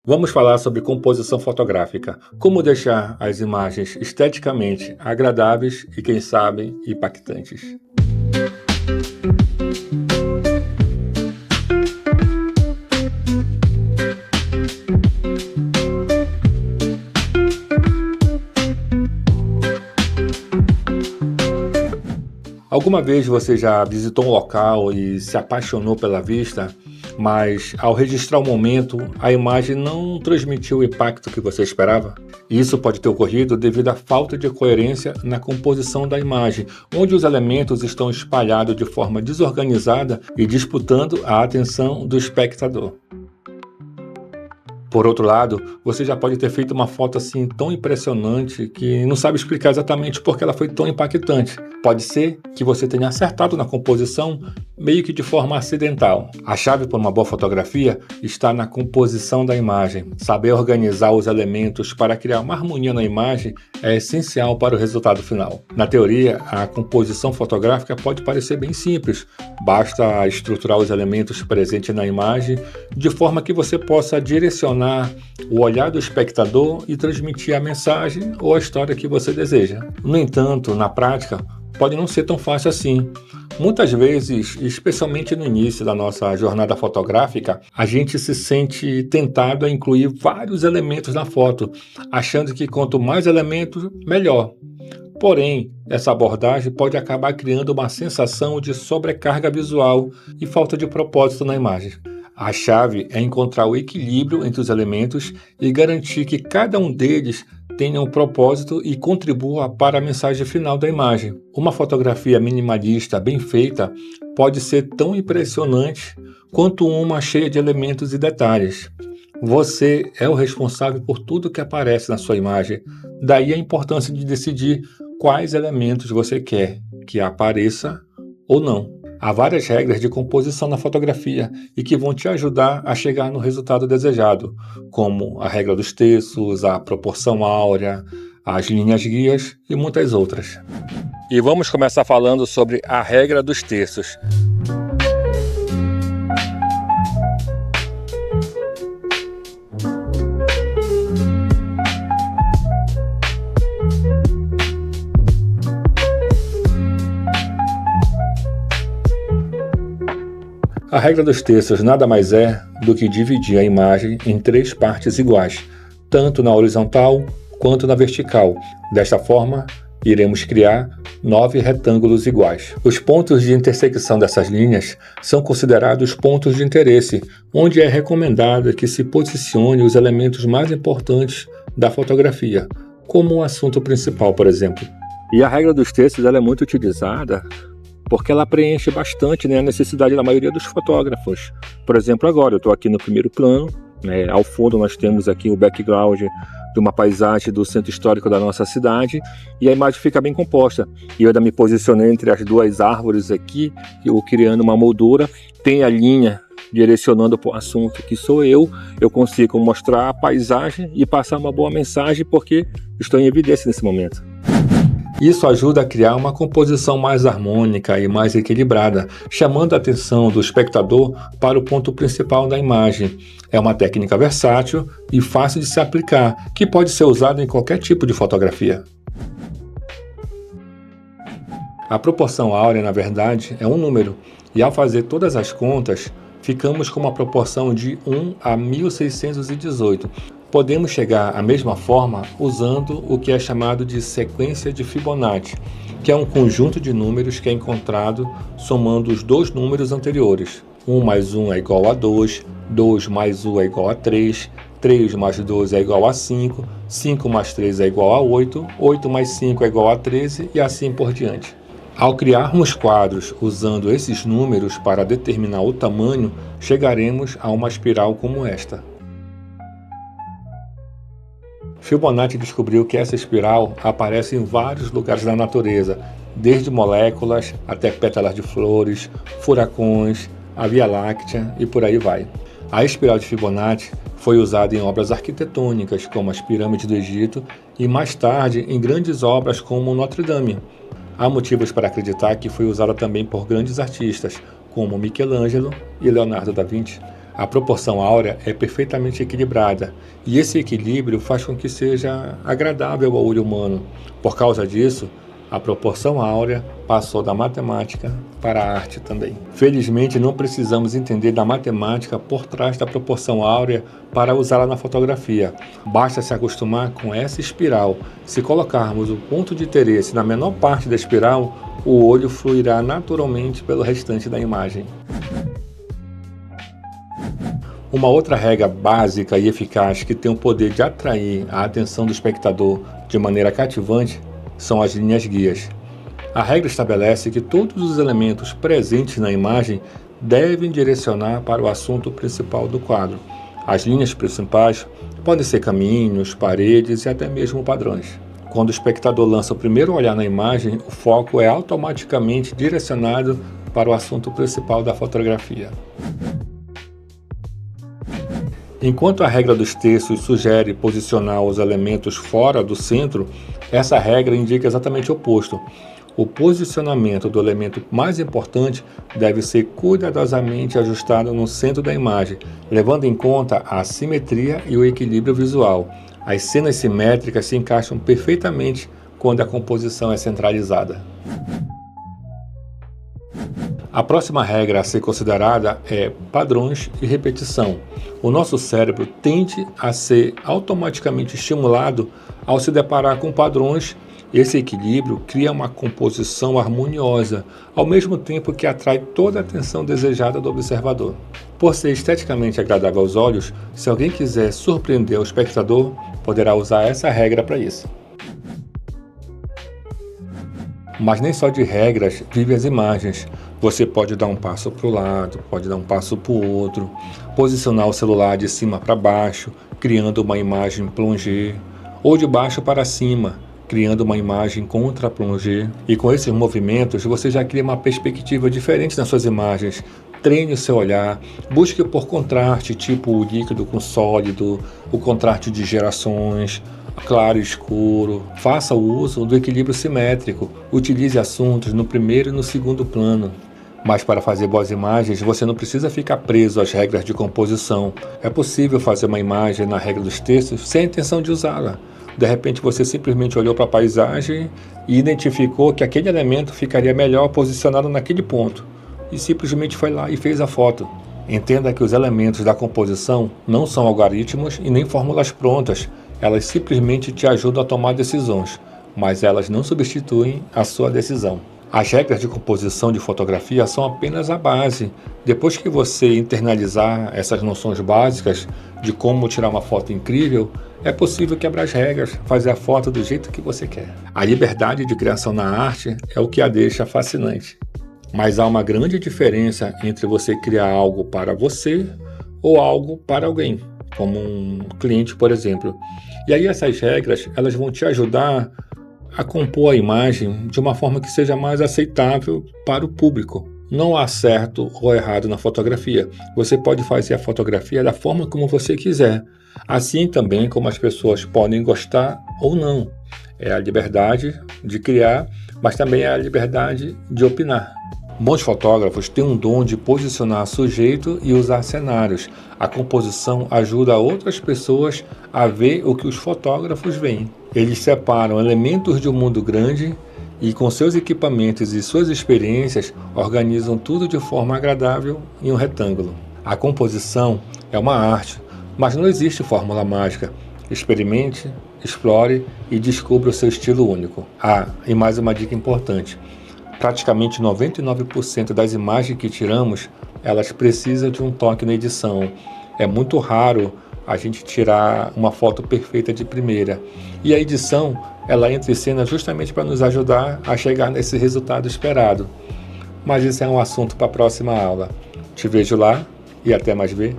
Vamos falar sobre composição fotográfica, como deixar as imagens esteticamente agradáveis e, quem sabe, impactantes. Alguma vez você já visitou um local e se apaixonou pela vista, mas ao registrar o momento, a imagem não transmitiu o impacto que você esperava? Isso pode ter ocorrido devido à falta de coerência na composição da imagem, onde os elementos estão espalhados de forma desorganizada e disputando a atenção do espectador. Por outro lado, você já pode ter feito uma foto assim tão impressionante que não sabe explicar exatamente por que ela foi tão impactante. Pode ser que você tenha acertado na composição meio que de forma acidental. A chave para uma boa fotografia está na composição da imagem. Saber organizar os elementos para criar uma harmonia na imagem é essencial para o resultado final. Na teoria, a composição fotográfica pode parecer bem simples. Basta estruturar os elementos presentes na imagem de forma que você possa direcionar o olhar do espectador e transmitir a mensagem ou a história que você deseja. No entanto, na prática, pode não ser tão fácil assim. Muitas vezes, especialmente no início da nossa jornada fotográfica, a gente se sente tentado a incluir vários elementos na foto, achando que quanto mais elementos, melhor. Porém, essa abordagem pode acabar criando uma sensação de sobrecarga visual e falta de propósito na imagem. A chave é encontrar o equilíbrio entre os elementos e garantir que cada um deles tenha um propósito e contribua para a mensagem final da imagem. Uma fotografia minimalista bem feita pode ser tão impressionante quanto uma cheia de elementos e detalhes. Você é o responsável por tudo que aparece na sua imagem, daí a importância de decidir quais elementos você quer que apareça ou não. Há várias regras de composição na fotografia e que vão te ajudar a chegar no resultado desejado, como a regra dos terços, a proporção áurea, as linhas guias e muitas outras. E vamos começar falando sobre a regra dos terços. A regra dos terços nada mais é do que dividir a imagem em 3 partes iguais, tanto na horizontal quanto na vertical. Desta forma, iremos criar 9 retângulos iguais. Os pontos de intersecção dessas linhas são considerados pontos de interesse, onde é recomendado que se posicione os elementos mais importantes da fotografia, como o assunto principal, por exemplo. E a regra dos terços ela é muito utilizada porque ela preenche bastante, a necessidade da maioria dos fotógrafos. Por exemplo, agora eu estou aqui no primeiro plano, ao fundo nós temos aqui o background de uma paisagem do centro histórico da nossa cidade e a imagem fica bem composta. E eu ainda me posicionei entre as 2 árvores aqui, eu criando uma moldura, tem a linha direcionando para o assunto que sou eu consigo mostrar a paisagem e passar uma boa mensagem porque estou em evidência nesse momento. Isso ajuda a criar uma composição mais harmônica e mais equilibrada, chamando a atenção do espectador para o ponto principal da imagem. É uma técnica versátil e fácil de se aplicar, que pode ser usada em qualquer tipo de fotografia. A proporção áurea, na verdade, é um número, e ao fazer todas as contas, ficamos com uma proporção de 1 a 1618. Podemos chegar à mesma forma usando o que é chamado de sequência de Fibonacci, que é um conjunto de números que é encontrado somando os 2 números anteriores. 1 mais 1 é igual a 2, 2 mais 1 é igual a 3, 3 mais 2 é igual a 5, 5 mais 3 é igual a 8, 8 mais 5 é igual a 13 e assim por diante. Ao criarmos quadros usando esses números para determinar o tamanho, chegaremos a uma espiral como esta. Fibonacci descobriu que essa espiral aparece em vários lugares da natureza, desde moléculas até pétalas de flores, furacões, a Via Láctea e por aí vai. A espiral de Fibonacci foi usada em obras arquitetônicas como as pirâmides do Egito e mais tarde em grandes obras como Notre Dame. Há motivos para acreditar que foi usada também por grandes artistas como Michelangelo e Leonardo da Vinci. A proporção áurea é perfeitamente equilibrada, e esse equilíbrio faz com que seja agradável ao olho humano. Por causa disso, a proporção áurea passou da matemática para a arte também. Felizmente, não precisamos entender da matemática por trás da proporção áurea para usá-la na fotografia. Basta se acostumar com essa espiral. Se colocarmos o ponto de interesse na menor parte da espiral, o olho fluirá naturalmente pelo restante da imagem. Uma outra regra básica e eficaz que tem o poder de atrair a atenção do espectador de maneira cativante são as linhas guias. A regra estabelece que todos os elementos presentes na imagem devem direcionar para o assunto principal do quadro. As linhas principais podem ser caminhos, paredes e até mesmo padrões. Quando o espectador lança o primeiro olhar na imagem, o foco é automaticamente direcionado para o assunto principal da fotografia. Enquanto a regra dos terços sugere posicionar os elementos fora do centro, essa regra indica exatamente o oposto. O posicionamento do elemento mais importante deve ser cuidadosamente ajustado no centro da imagem, levando em conta a simetria e o equilíbrio visual. As cenas simétricas se encaixam perfeitamente quando a composição é centralizada. A próxima regra a ser considerada é padrões e repetição. O nosso cérebro tende a ser automaticamente estimulado ao se deparar com padrões. Esse equilíbrio cria uma composição harmoniosa, ao mesmo tempo que atrai toda a atenção desejada do observador. Por ser esteticamente agradável aos olhos, se alguém quiser surpreender o espectador, poderá usar essa regra para isso. Mas nem só de regras vivem as imagens. Você pode dar um passo para o lado, pode dar um passo para o outro, posicionar o celular de cima para baixo, criando uma imagem plongée, ou de baixo para cima, criando uma imagem contra-plongée. E com esses movimentos, você já cria uma perspectiva diferente nas suas imagens. Treine o seu olhar, busque por contraste, tipo o líquido com sólido, o contraste de gerações, claro e escuro. Faça o uso do equilíbrio simétrico. Utilize assuntos no primeiro e no segundo plano. Mas para fazer boas imagens, você não precisa ficar preso às regras de composição. É possível fazer uma imagem na regra dos terços sem a intenção de usá-la. De repente você simplesmente olhou para a paisagem e identificou que aquele elemento ficaria melhor posicionado naquele ponto. E simplesmente foi lá e fez a foto. Entenda que os elementos da composição não são algoritmos e nem fórmulas prontas. Elas simplesmente te ajudam a tomar decisões, mas elas não substituem a sua decisão. As regras de composição de fotografia são apenas a base. Depois que você internalizar essas noções básicas de como tirar uma foto incrível, é possível quebrar as regras, fazer a foto do jeito que você quer. A liberdade de criação na arte é o que a deixa fascinante. Mas há uma grande diferença entre você criar algo para você ou algo para alguém, como um cliente, por exemplo. E aí essas regras, elas vão te ajudar a compor a imagem de uma forma que seja mais aceitável para o público. Não há certo ou errado na fotografia. Você pode fazer a fotografia da forma como você quiser, assim também como as pessoas podem gostar ou não. É a liberdade de criar, mas também é a liberdade de opinar. Bons fotógrafos têm um dom de posicionar sujeito e usar cenários. A composição ajuda outras pessoas a ver o que os fotógrafos veem. Eles separam elementos de um mundo grande e, com seus equipamentos e suas experiências, organizam tudo de forma agradável em um retângulo. A composição é uma arte, mas não existe fórmula mágica. Experimente, explore e descubra o seu estilo único. E mais uma dica importante. Praticamente 99% das imagens que tiramos, elas precisam de um toque na edição. É muito raro a gente tirar uma foto perfeita de primeira. E a edição, ela entra em cena justamente para nos ajudar a chegar nesse resultado esperado. Mas isso é um assunto para a próxima aula. Te vejo lá e até mais ver.